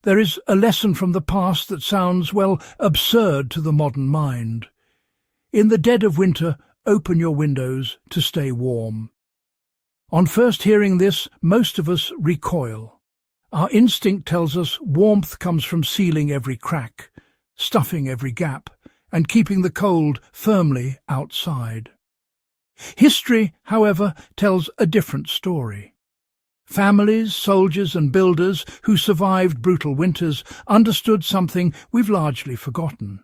There is a lesson from the past that sounds, well, absurd to the modern mind. In the dead of winter, open your windows to stay warm. On first hearing this, most of us recoil. Our instinct tells us warmth comes from sealing every crack, stuffing every gap, and keeping the cold firmly outside. History, however, tells a different story. Families, soldiers and builders who survived brutal winters understood something we've largely forgotten.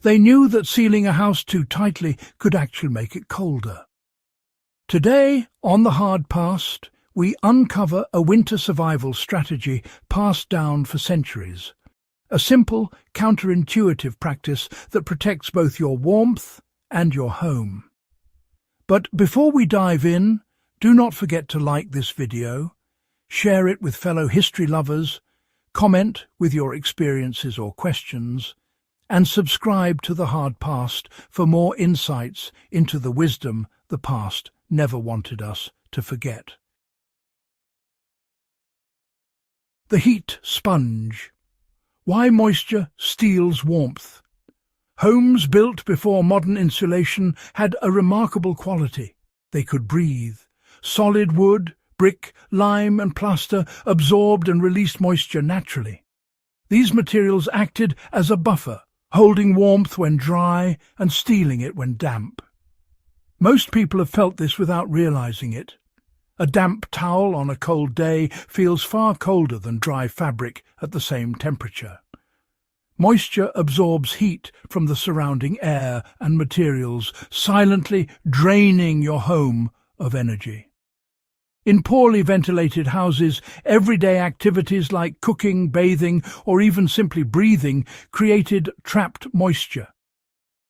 They knew that sealing a house too tightly could actually make it colder. Today, on The Hard Past, we uncover a winter survival strategy passed down for centuries. A simple, counterintuitive practice that protects both your warmth and your home. But before we dive in, do not forget to like this video, share it with fellow history lovers, comment with your experiences or questions, and subscribe to The Hard Past for more insights into the wisdom the past never wanted us to forget. The heat sponge. Why moisture steals warmth. Homes built before modern insulation had a remarkable quality. They could breathe. Solid wood, brick, lime and plaster absorbed and released moisture naturally. These materials acted as a buffer, holding warmth when dry and stealing it when damp. Most people have felt this without realizing it. A damp towel on a cold day feels far colder than dry fabric at the same temperature. Moisture absorbs heat from the surrounding air and materials, silently draining your home of energy. In poorly ventilated houses, everyday activities like cooking, bathing, or even simply breathing created trapped moisture.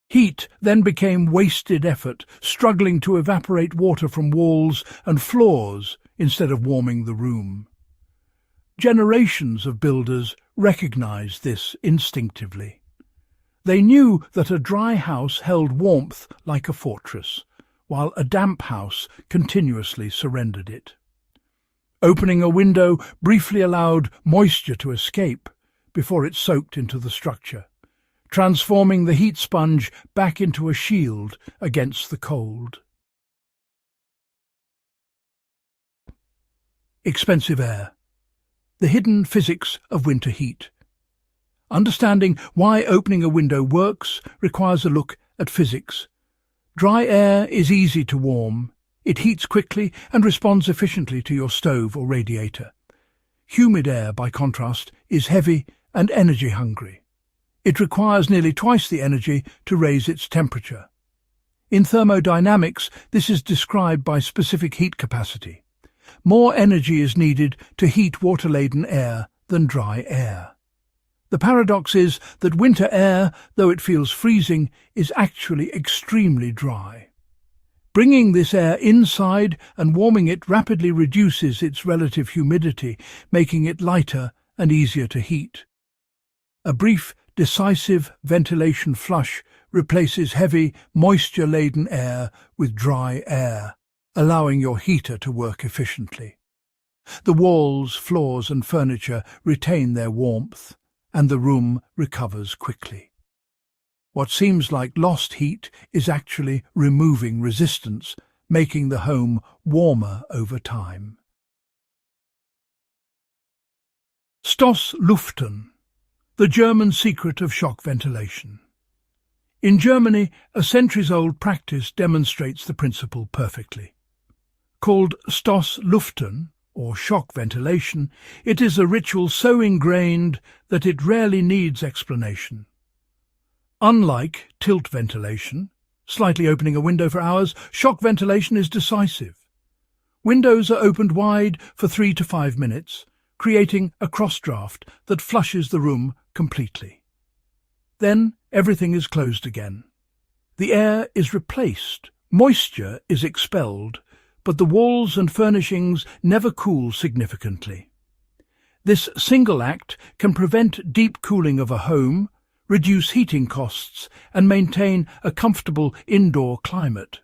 Heat then became wasted effort, struggling to evaporate water from walls and floors instead of warming the room. Generations of builders recognized this instinctively. They knew that a dry house held warmth like a fortress, while a damp house continuously surrendered it. Opening a window briefly allowed moisture to escape before it soaked into the structure, transforming the heat sponge back into a shield against the cold. Expensive air. The hidden physics of winter heat. Understanding why opening a window works requires a look at physics. Dry air is easy to warm. It heats quickly and responds efficiently to your stove or radiator. Humid air, by contrast, is heavy and energy-hungry. It requires nearly twice the energy to raise its temperature. In thermodynamics, this is described by specific heat capacity. More energy is needed to heat water-laden air than dry air. The paradox is that winter air, though it feels freezing, is actually extremely dry. Bringing this air inside and warming it rapidly reduces its relative humidity, making it lighter and easier to heat. A brief, decisive ventilation flush replaces heavy, moisture-laden air with dry air, allowing your heater to work efficiently. The walls, floors and furniture retain their warmth, and the room recovers quickly. What seems like lost heat is actually removing resistance, making the home warmer over time. Stoßlüften, the German secret of shock ventilation. In Germany, a centuries-old practice demonstrates the principle perfectly. Called Stoßlüften, or shock ventilation, it is a ritual so ingrained that it rarely needs explanation. Unlike tilt ventilation, slightly opening a window for hours, shock ventilation is decisive. Windows are opened wide for 3 to 5 minutes, creating a cross-draft that flushes the room completely. Then everything is closed again. The air is replaced, moisture is expelled, but the walls and furnishings never cool significantly. This single act can prevent deep cooling of a home, reduce heating costs, and maintain a comfortable indoor climate.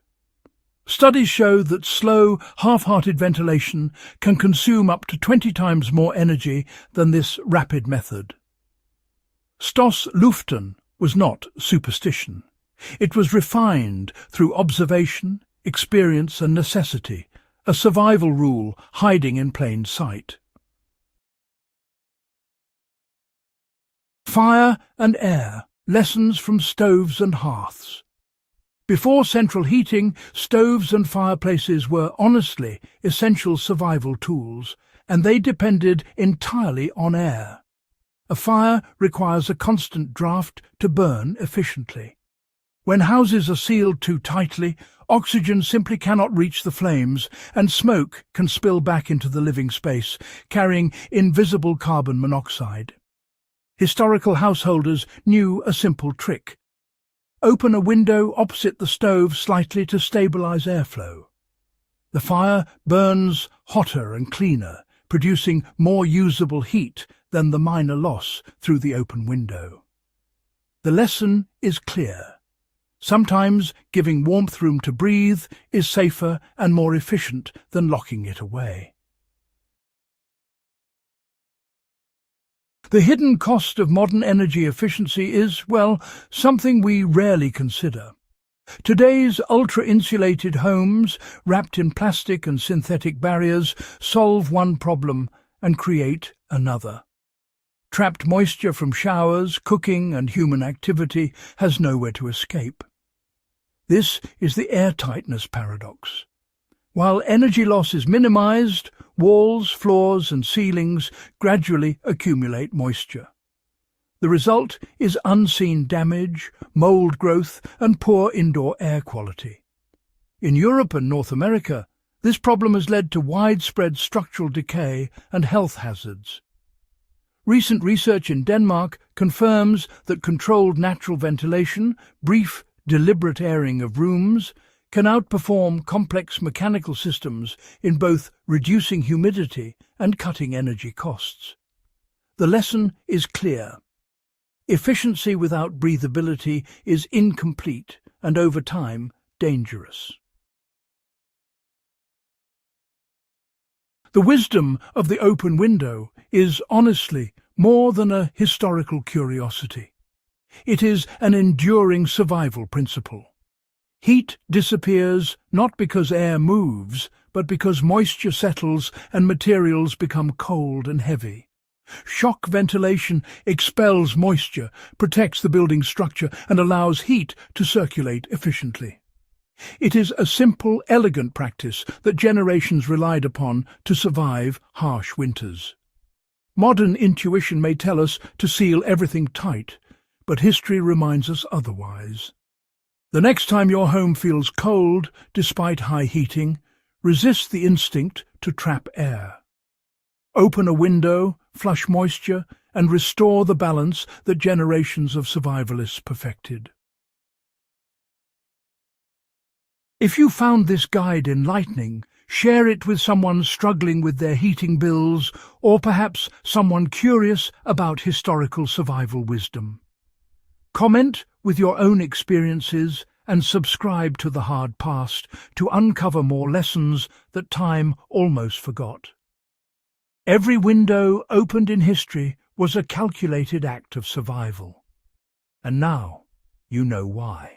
Studies show that slow, half-hearted ventilation can consume up to 20 times more energy than this rapid method. Stoss-Luften was not superstition. It was refined through observation, experience and necessity, a survival rule hiding in plain sight. Fire and air, lessons from stoves and hearths. Before central heating, stoves and fireplaces were honestly essential survival tools, and they depended entirely on air. A fire requires a constant draft to burn efficiently. When houses are sealed too tightly, oxygen simply cannot reach the flames, and smoke can spill back into the living space, carrying invisible carbon monoxide. Historical householders knew a simple trick. Open a window opposite the stove slightly to stabilize airflow. The fire burns hotter and cleaner, producing more usable heat than the minor loss through the open window. The lesson is clear. Sometimes giving warmth room to breathe is safer and more efficient than locking it away. The hidden cost of modern energy efficiency is, well, something we rarely consider. Today's ultra-insulated homes, wrapped in plastic and synthetic barriers, solve one problem and create another. Trapped moisture from showers, cooking and human activity has nowhere to escape. This is the airtightness paradox. While energy loss is minimized, walls, floors and ceilings gradually accumulate moisture. The result is unseen damage, mold growth and poor indoor air quality. In Europe and North America, this problem has led to widespread structural decay and health hazards. Recent research in Denmark confirms that controlled natural ventilation, brief, deliberate airing of rooms, can outperform complex mechanical systems in both reducing humidity and cutting energy costs. The lesson is clear. Efficiency without breathability is incomplete and, over time, dangerous. The wisdom of the open window is, honestly, more than a historical curiosity. It is an enduring survival principle. Heat disappears not because air moves, but because moisture settles and materials become cold and heavy. Shock ventilation expels moisture, protects the building structure, and allows heat to circulate efficiently. It is a simple, elegant practice that generations relied upon to survive harsh winters. Modern intuition may tell us to seal everything tight, but history reminds us otherwise. The next time your home feels cold, despite high heating, resist the instinct to trap air. Open a window, flush moisture, and restore the balance that generations of survivalists perfected. If you found this guide enlightening, share it with someone struggling with their heating bills, or perhaps someone curious about historical survival wisdom. Comment with your own experiences and subscribe to The Hard Past to uncover more lessons that time almost forgot. Every window opened in history was a calculated act of survival. And now you know why.